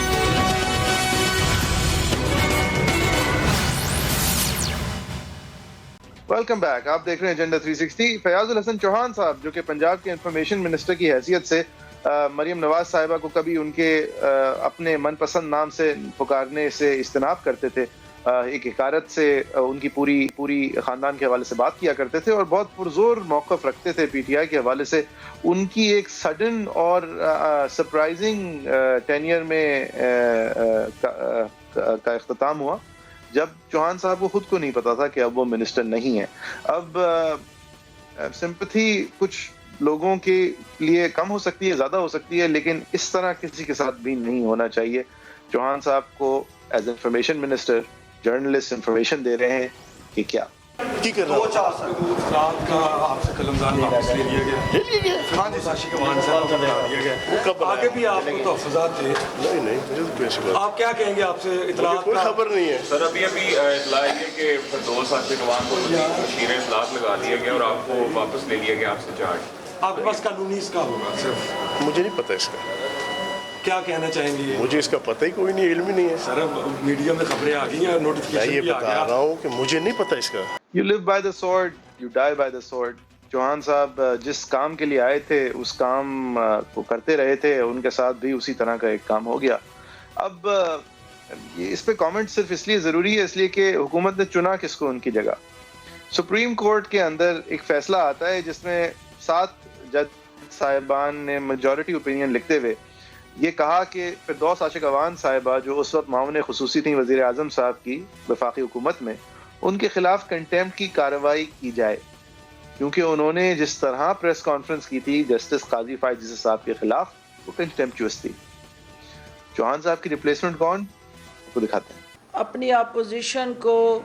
Welcome back. آپ دیکھ رہے ہیں ایجنڈا 360. فیاض الحسن چوہان صاحب جو کہ پنجاب کے انفارمیشن منسٹر کی حیثیت سے مریم نواز صاحبہ کو کبھی ان کے اپنے من پسند نام سے پکارنے سے اجتناب کرتے تھے, ایک حکارت سے ان کی پوری خاندان کے حوالے سے بات کیا کرتے تھے اور بہت پرزور موقف رکھتے تھے پی ٹی آئی کے حوالے سے. ان کی ایک سڈن اور سرپرائزنگ ٹینیئر میں کا اختتام ہوا جب چوہان صاحب کو خود کو نہیں پتا تھا کہ اب وہ منسٹر نہیں ہے. اب سمپتھی کچھ لوگوں کے لیے کم ہو سکتی ہے, زیادہ ہو سکتی ہے, لیکن اس طرح کسی کے ساتھ بھی نہیں ہونا چاہیے. چوہان صاحب کو as information minister journalist information دے رہے ہیں کہ کیا کی کر رہا ہوں. 2-4 سال کا آپ سے قلمدان واپس لے لیا گیا. ہاں جی, ساشی کمان صاحب کو بنا دیا گیا. آگے بھی آپ کو تحفظات تھے. نہیں, آپ کیا کہیں گے؟ آپ سے اطلاعات کوئی خبر نہیں ہے سر. ابھی اطلاع ہے کہ فردوس ساشی کمان کو شیر اطلاق لگا دیا گیا اور آپ کو واپس لے لیا گیا آپ سے چارج. آپ کے پاس قانونی اس کا ہوگا صرف؟ مجھے نہیں پتا اس کا. کیا کہنا چاہیں گے؟ مجھے اس کا پتہ ہی کوئی نہیں, علم ہی نہیں ہے. سر میڈیا میں خبریں آ گئی ہیں, نوٹیفیکیشن بھی آ گیا. بتا رہا ہوں کہ مجھے نہیں پتا اس کا. You live by the sword, you die by the sword. Chauhan صاحب جس کام کے لیے آئے تھے اس کام کو کرتے رہے تھے, ان کے ساتھ بھی اسی طرح کا ایک کام ہو گیا. اب اس پہ کامنٹ صرف اس لیے ضروری ہے اس لیے کہ حکومت نے چنا کس کو ان کی جگہ. سپریم کورٹ کے اندر ایک فیصلہ آتا ہے جس میں 7 جج صاحبان نے میجورٹی اوپینین لکھتے ہوئے یہ کہا کہ فردوس عاشق اوان صاحبہ جو اس وقت معاون خصوصی تھیں وزیر اعظم صاحب کی وفاقی حکومت میں, ان کے خلاف کنٹیمپٹ کی کارروائی کی جائے, کیونکہ انہوں نے جس طرح پریس کانفرنس کی تھی جسٹس قاضی فائز عیسی صاحب کے خلاف وہ کنٹیمپچوس تھی. چوہان صاحب کی ریپلیسمنٹ کون, کو دکھاتے ہیں. اپنی اپوزیشن کو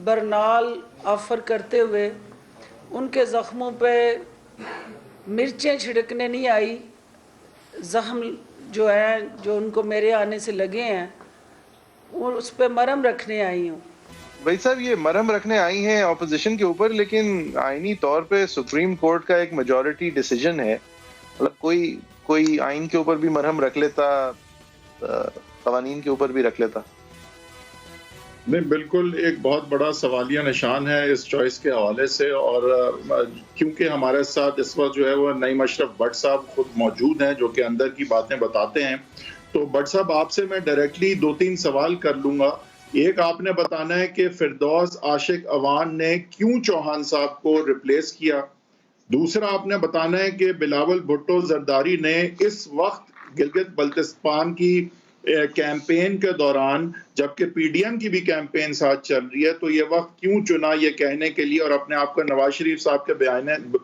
برنال آفر کرتے ہوئے ان کے زخموں پہ مرچیں چھڑکنے نہیں آئی, زخم جو ہیں جو ان کو میرے آنے سے لگے ہیں وہ اس پہ مرہم رکھنے آئی ہوں. بھائی صاحب یہ مرہم رکھنے آئی ہیں اپوزیشن کے اوپر، لیکن آئینی طور پہ سپریم کورٹ کا ایک میجورٹی ڈیسیجن ہے، مطلب کوئی آئین کے اوپر بھی مرہم رکھ لیتا، قوانین کے اوپر بھی رکھ لیتا۔ نہیں، بالکل ایک بہت بڑا سوالیہ نشان ہے اس چوائس کے حوالے سے، اور کیونکہ ہمارے ساتھ اس وقت جو ہے وہ نعیم اشرف بٹ صاحب خود موجود ہیں جو کہ اندر کی باتیں بتاتے ہیں، تو بٹ صاحب آپ سے میں ڈائریکٹلی 2-3 سوال کر لوں گا۔ ایک آپ نے بتانا ہے کہ فردوس عاشق اوان نے کیوں چوہان صاحب کو ریپلیس کیا، دوسرا آپ نے بتانا ہے کہ بلاول بھٹو زرداری نے اس وقت گلگت بلتستان کی کیمپین کے دوران، جبکہ پی ڈی ایم کی بھی کیمپین ساتھ چل رہی ہے، تو یہ وقت کیوں چنا یہ کہنے کے لیے اور اپنے آپ کو نواز شریف صاحب کے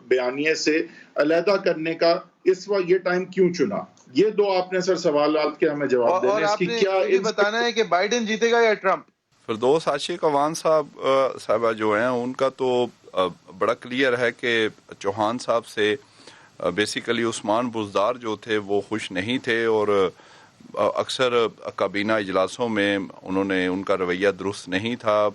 بیانیے سے علیحدہ کرنے کا اس وقت یہ ٹائم کیوں چنا؟ یہ دو آپ نے سر سوالات کے ہمیں جواب دینے، اس کی کیا یہ بتانا ہے کہ بائیڈن جیتے گا یا ٹرمپ؟ فردوس عاشق اوان صاحبہ جو ہیں ان کا تو بڑا کلیئر ہے کہ چوہان صاحب سے بیسیکلی عثمان بزدار جو تھے وہ خوش نہیں تھے، اور اکثر کابینہ اجلاسوں میں انہوں نے ان کا رویہ درست نہیں تھا،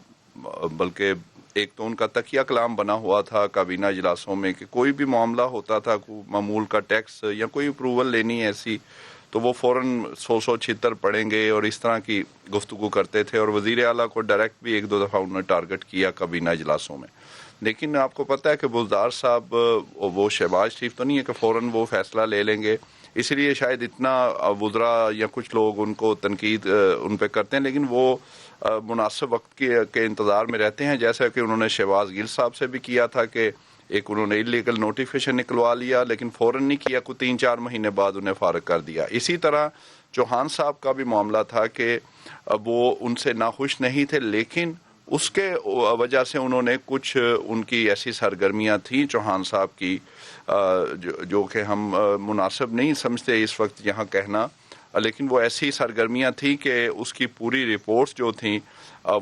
بلکہ ایک تو ان کا تکیہ کلام بنا ہوا تھا کابینہ اجلاسوں میں کہ کوئی بھی معاملہ ہوتا تھا، معمول کا ٹیکس یا کوئی اپروول لینی ہے ایسی، تو وہ فوراً 100 چھتر پڑیں گے اور اس طرح کی گفتگو کرتے تھے، اور وزیر اعلیٰ کو ڈائریکٹ بھی 1-2 دفعہ انہوں نے ٹارگٹ کیا کابینہ اجلاسوں میں۔ لیکن آپ کو پتہ ہے کہ بزدار صاحب وہ شہباز شریف تو نہیں ہے کہ فوراً وہ فیصلہ لے لیں گے، اس لیے شاید اتنا وزراء یا کچھ لوگ ان کو تنقید ان پہ کرتے ہیں، لیکن وہ مناسب وقت کے انتظار میں رہتے ہیں، جیسا کہ انہوں نے شہباز گل صاحب سے بھی کیا تھا کہ ایک انہوں نے انلیگل نوٹیفیکیشن نکلوا لیا لیکن فوراً نہیں کیا، کوئی 3-4 مہینے بعد انہیں فارغ کر دیا۔ اسی طرح چوہان صاحب کا بھی معاملہ تھا کہ وہ ان سے ناخوش نہیں تھے، لیکن اس کے وجہ سے انہوں نے کچھ ان کی ایسی سرگرمیاں تھیں چوہان صاحب کی جو کہ ہم مناسب نہیں سمجھتے اس وقت یہاں کہنا، لیکن وہ ایسی سرگرمیاں تھیں کہ اس کی پوری رپورٹس جو تھیں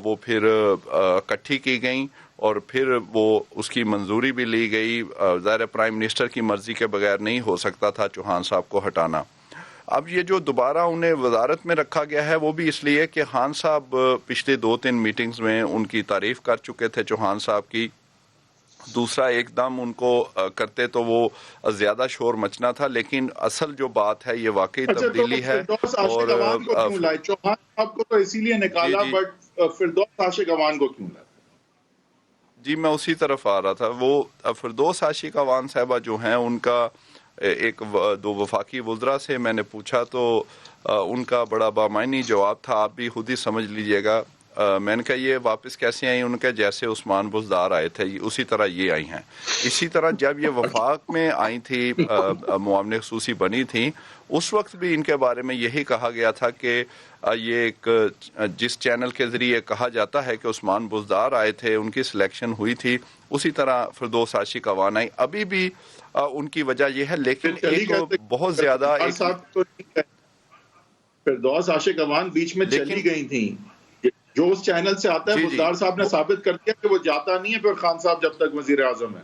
وہ پھر اکٹھی کی گئیں اور پھر وہ اس کی منظوری بھی لی گئی۔ ظاہر پرائم منسٹر کی مرضی کے بغیر نہیں ہو سکتا تھا چوہان صاحب کو ہٹانا۔ اب یہ جو دوبارہ انہیں وزارت میں رکھا گیا ہے وہ بھی اس لیے کہ خان صاحب پچھلے 2-3 میٹنگز میں ان کی تعریف کر چکے تھے چوہان صاحب کی، دوسرا ایک دم ان کو کرتے تو وہ زیادہ شور مچنا تھا، لیکن اصل جو بات ہے یہ واقعی تبدیلی ہے۔ اور چوہان صاحب کو تو اسی لیے نکالا، بٹ فردوس عاشق اوان کو کیوں لایا؟ جی میں اسی طرف آ رہا تھا۔ وہ فردوس عاشق اوان صاحبہ جو ہیں ان کا ایک 2 وفاقی وزراء سے میں نے پوچھا تو ان کا بڑا بامعنی جواب تھا، آپ بھی خود ہی سمجھ لیجئے گا۔ میں نے کہا یہ واپس کیسے آئی؟ ان کے جیسے عثمان بزدار آئے تھے اسی طرح یہ آئی ہیں۔ اسی طرح جب یہ وفاق میں آئی تھی، معاون خصوصی بنی تھیں، اس وقت بھی ان کے بارے میں یہی کہا گیا تھا کہ یہ ایک جس چینل کے ذریعے کہا جاتا ہے کہ عثمان بزدار آئے تھے، ان کی سلیکشن ہوئی تھی، اسی طرح فردوس عاشق اوان آئی۔ ابھی بھی ان کی وجہ یہ ہے، لیکن ایک بہت زیادہ فردوس عاشق اوان بیچ میں چلی گئی تھیں، جو اس چینل سے آتا ہے بزدار صاحب نے ثابت کر دیا کہ وہ جاتا نہیں ہے پھر خان صاحب جب تک وزیر اعظم ہے۔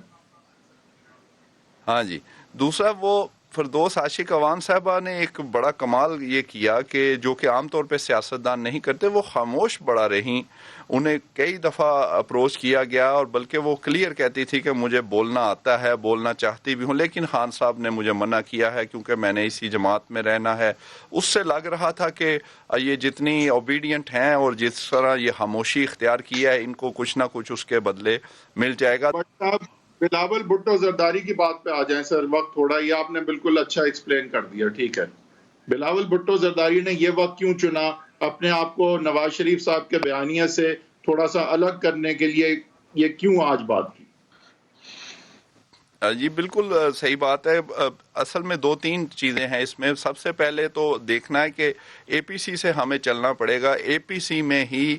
ہاں جی، دوسرا وہ فردوس عاشق اوان صاحبہ نے ایک بڑا کمال یہ کیا کہ جو کہ عام طور پہ سیاستدان نہیں کرتے، وہ خاموش بڑا رہیں۔ انہیں کئی دفعہ اپروچ کیا گیا اور بلکہ وہ کلیئر کہتی تھی کہ مجھے بولنا آتا ہے، بولنا چاہتی بھی ہوں، لیکن خان صاحب نے مجھے منع کیا ہے کیونکہ میں نے اسی جماعت میں رہنا ہے۔ اس سے لگ رہا تھا کہ یہ جتنی اوبیڈینٹ ہیں اور جس طرح یہ خاموشی اختیار کیا ہے، ان کو کچھ نہ کچھ اس کے بدلے مل جائے گا۔ بلاول بھٹو زرداری کی بات پہ آ جائیں سر، وقت تھوڑا، یہ آپ نے بالکل اچھا ایکسپلین کر دیا، ٹھیک ہے۔ بلاول بھٹو زرداری نے یہ وقت کیوں چنا اپنے آپ کو نواز شریف صاحب کے بیانیے سے تھوڑا سا الگ کرنے کے لیے، یہ کیوں آج بات کی؟ جی بالکل صحیح بات ہے۔ اصل میں 2-3 چیزیں ہیں اس میں۔ سب سے پہلے تو دیکھنا ہے کہ اے پی سی سے ہمیں چلنا پڑے گا۔ اے پی سی میں ہی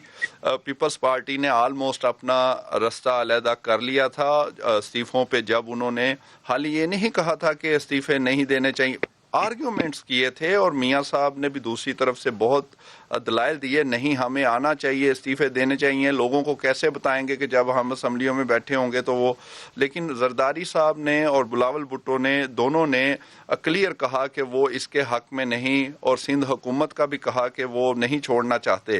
پیپلز پارٹی نے آلموسٹ اپنا رستہ علیحدہ کر لیا تھا استعفوں پہ، جب انہوں نے حال یہ نہیں کہا تھا کہ استعفے نہیں دینے چاہیے، آرگیومنٹس کیے تھے، اور میاں صاحب نے بھی دوسری طرف سے بہت دلائل دیے، نہیں ہمیں آنا چاہیے، استعفے دینے چاہیے۔ لوگوں کو کیسے بتائیں گے کہ جب ہم اسمبلیوں میں بیٹھے ہوں گے تو وہ، لیکن زرداری صاحب نے اور بلاول بھٹو نے دونوں نے کلیئر کہا کہ وہ اس کے حق میں نہیں، اور سندھ حکومت کا بھی کہا کہ وہ نہیں چھوڑنا چاہتے۔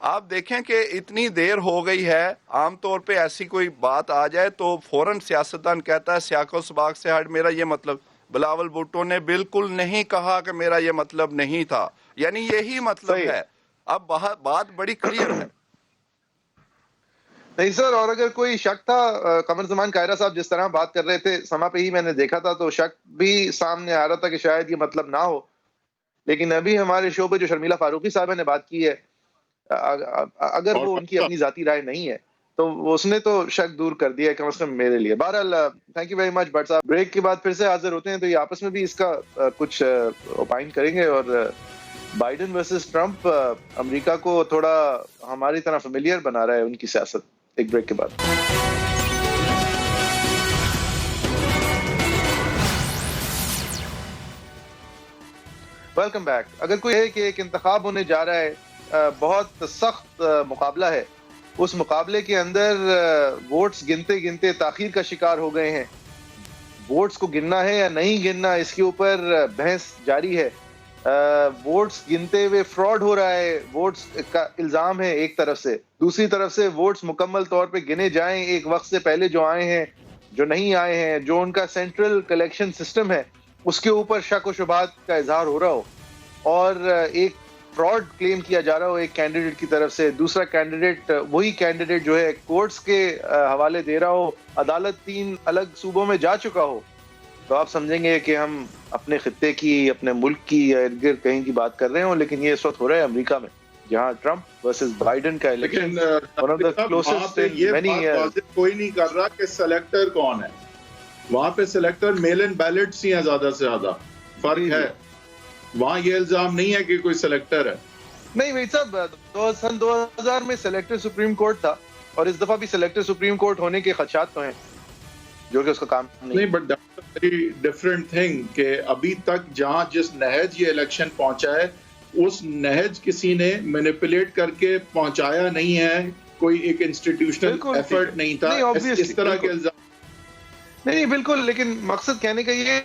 آپ دیکھیں کہ اتنی دیر ہو گئی ہے، عام طور پہ ایسی کوئی بات آ جائے تو فوراً سیاستدان کہتا ہے سیاق و سباق سے ہٹ میرا یہ مطلب. بلاول بھٹو نے بالکل نہیں کہا کہ میرا یہ مطلب نہیں تھا، یعنی یہی مطلب ہے. اب بات بڑی کلیئر ہے. نہیں سر، اور اگر کوئی شک تھا، قمر زمان قاہرہ صاحب جس طرح بات کر رہے تھے سما پہ ہی میں نے دیکھا تھا، تو شک بھی سامنے آ رہا تھا کہ شاید یہ مطلب نہ ہو. لیکن ابھی ہمارے شو پہ جو شرمیلا فاروقی صاحبہ نے بات کی ہے، اگر وہ ان کی اپنی ذاتی رائے نہیں ہے تو اس نے تو شک دور کر دیا ہے، کم از کم میرے لیے. بہرحال thank you very much but صاحب. بریک کے بعد پھر سے حاضر ہوتے ہیں تو یہ آپس میں بھی اس کا کچھ اوپائن کریں گے. اور بائیڈن ورسز ٹرمپ امریکہ کو تھوڑا ہماری طرح فیملیئر بنا رہا ہے ان کی سیاست. ایک بریک کے بعد. Welcome back. اگر کوئی ہے کہ ایک انتخاب ہونے جا رہا ہے، بہت سخت مقابلہ ہے، اس مقابلے کے اندر ووٹس گنتے گنتے تاخیر کا شکار ہو گئے ہیں. ووٹس کو گننا ہے یا نہیں گننا، اس کے اوپر بحث جاری ہے. ووٹس گنتے ہوئے فراڈ ہو رہا ہے، ووٹس کا الزام ہے ایک طرف سے. دوسری طرف سے ووٹس مکمل طور پہ گنے جائیں ایک وقت سے پہلے، جو آئے ہیں جو نہیں آئے ہیں، جو ان کا سینٹرل کلیکشن سسٹم ہے اس کے اوپر شک و شبہات کا اظہار ہو رہا ہو، اور ایک فراڈ کلیم کیا جا رہا ہو ایک کینڈیڈیٹ کی طرف سے. دوسرا کینڈیڈیٹ، وہی کینڈیڈیٹ جو ہے کورٹس کے حوالے دے رہا ہو، عدالت 3 الگ صوبوں میں جا چکا ہو، تو آپ سمجھیں گے کہ ہم اپنے خطے کی، اپنے ملک کی یا ارد گرد کہیں کی بات کر رہے ہوں. لیکن یہ اس وقت ہو رہا ہے امریکہ میں، جہاں ٹرمپ ورسز بائیڈن کا الیکشن کوئی نہیں کر رہا کہ سلیکٹر کون ہے. وہاں پہ سلیکٹر میل ان بیلٹس ہی ہیں زیادہ سے زیادہ. فرق ہے وہاں، یہ الزام نہیں ہے کہ کوئی سلیکٹر ہے. نہیں بھائی صاحب، سن 2000 میں سلیکٹر سپریم کورٹ تھا، اور اس دفعہ بھی سلیکٹر سپریم کورٹ ہونے کے خدشات تو ہیں، جو کہ اس کا کام نہیں. بٹ ویری ڈفرنٹ تھنگ کہ ابھی تک جہاں جس نہج یہ الیکشن پہنچا ہے، اس نہج کسی نے مینیپولیٹ کر کے پہنچایا نہیں ہے. کوئی ایک انسٹیٹیوشنل ایفرٹ نہیں تھا اس طرح کے الزام. نہیں بالکل، لیکن مقصد کہنے کا یہ ہے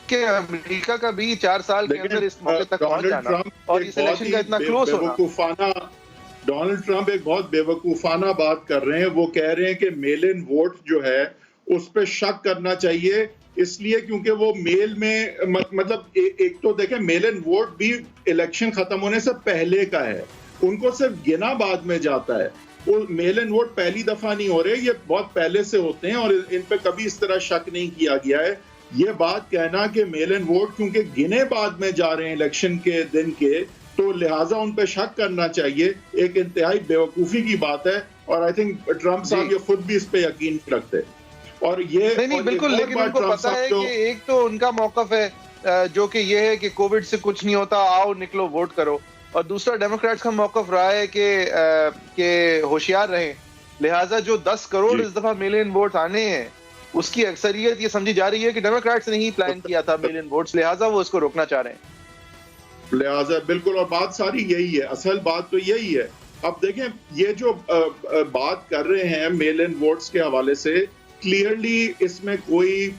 کہ امریکہ کا بھی 4 سال کے اندر اس موقع تک پہنچ جانا اور اس الیکشن کا اتنا کلوز ہونا. ڈونلڈ ٹرمپ ایک بہت بے وقوفانہ بات کر رہے ہیں. وہ کہہ رہے ہیں کہ میل ان ووٹ جو ہے اس پہ شک کرنا چاہیے، اس لیے کیونکہ وہ میل میں مطلب ایک تو دیکھیں میل ان ووٹ بھی الیکشن ختم ہونے سے پہلے کا ہے، ان کو صرف گنا بعد میں جاتا ہے. وہ میل ان ووٹ پہلی دفعہ نہیں ہو رہے، یہ بہت پہلے سے ہوتے ہیں اور ان پہ کبھی اس طرح شک نہیں کیا گیا ہے. یہ بات کہنا کہ میل ان ووٹ کیونکہ گنے بعد میں جا رہے ہیں الیکشن کے دن کے، تو لہٰذا ان پہ شک کرنا چاہیے، ایک انتہائی بیوقوفی کی بات ہے. اور آئی تھنک ٹرمپ صاحب یہ خود بھی اس پہ یقین رکھتے. اور یہ نہیں بالکل، لیکن ان کو پتا ہے کہ ایک تو ان کا موقف ہے جو کہ یہ ہے کہ کووڈ سے کچھ نہیں ہوتا، آؤ نکلو ووٹ کرو، اور دوسرا ڈیموکریٹس کا موقف رہا ہے کہ ہوشیار رہیں. لہٰذا جو 10 کروڑ اس دفعہ میل ان ووٹ آنے ہیں، اس کی اکثریت یہ سمجھی جا رہی ہے کہ ڈیموکریٹس نے ہی پلان کیا تھا میل ان ووٹس، لہٰذا وہ اس کو روکنا چاہ رہے ہیں. لہٰذا بالکل، اور بات ساری یہی ہے، اصل بات تو یہی ہے. اب دیکھیں یہ جو بات کر رہے ہیں میل ان ووٹس کے حوالے سے، کلیئرلی اس میں کوئی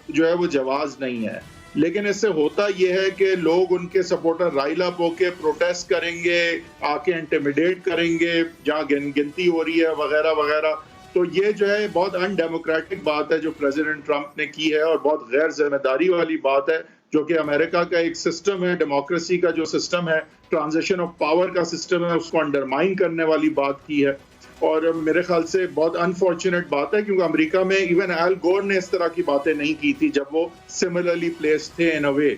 جو ہے وہ جواز نہیں ہے. لیکن اس سے ہوتا یہ ہے کہ لوگ ان کے سپورٹر رائل اپ ہو کے پروٹیسٹ کریں گے، آ کے انٹیمیڈیٹ کریں گے جہاں گنتی ہو رہی ہے وغیرہ وغیرہ. تو یہ جو ہے بہت ان ڈیموکریٹک بات ہے جو پریزیڈنٹ ٹرمپ نے کی ہے، اور بہت غیر ذمہ داری والی بات ہے، جو کہ امریکہ کا ایک سسٹم ہے، ڈیموکریسی کا جو سسٹم ہے، ٹرانزیشن آف پاور کا سسٹم ہے، اس کو انڈرمائن کرنے والی بات کی ہے. اور میرے خیال سے بہت انفارچونیٹ بات ہے، کیونکہ امریکہ میں ایون ایل گور نے اس طرح کی باتیں نہیں کی تھی جب وہ سملرلی پلیس تھے ان اے وے.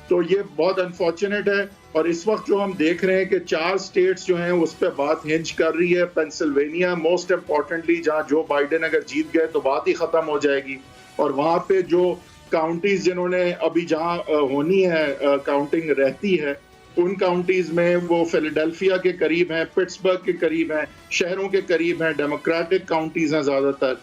تو یہ بہت انفارچونیٹ ہے. اور اس وقت جو ہم دیکھ رہے ہیں کہ 4 سٹیٹس جو ہیں اس پہ بات ہنج کر رہی ہے. پینسلوینیا موسٹ امپورٹنٹلی، جہاں جو بائیڈن اگر جیت گئے تو بات ہی ختم ہو جائے گی. اور وہاں پہ جو کاؤنٹیز جنہوں نے ابھی جہاں ہونی ہے کاؤنٹنگ رہتی ہے، ان کاؤنٹیز میں وہ فیلاڈیلفیا کے قریب ہیں، پٹسبرگ کے قریب ہیں، شہروں کے قریب ہیں، ڈیموکریٹک کاؤنٹیز ہیں زیادہ تر.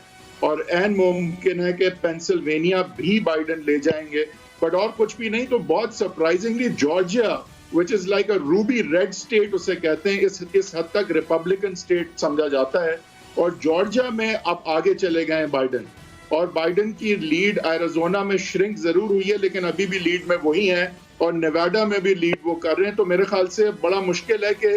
اور عین ممکن ہے کہ پینسلوینیا بھی بائیڈن لے جائیں گے. بٹ اور کچھ بھی نہیں تو بہت surprisingly Georgia which is like a ruby red state اسے کہتے ہیں، اس حد تک ریپبلکن اسٹیٹ سمجھا جاتا ہے. اور جارجیا میں اب آگے چلے گئے ہیں بائیڈن، اور بائیڈن کی لیڈ ایریزونا میں شرنک ضرور ہوئی ہے لیکن ابھی بھی لیڈ میں وہی ہیں، اور نیواڈا میں بھی لیڈ وہ کر رہے ہیں. تو میرے خیال سے بڑا مشکل ہے کہ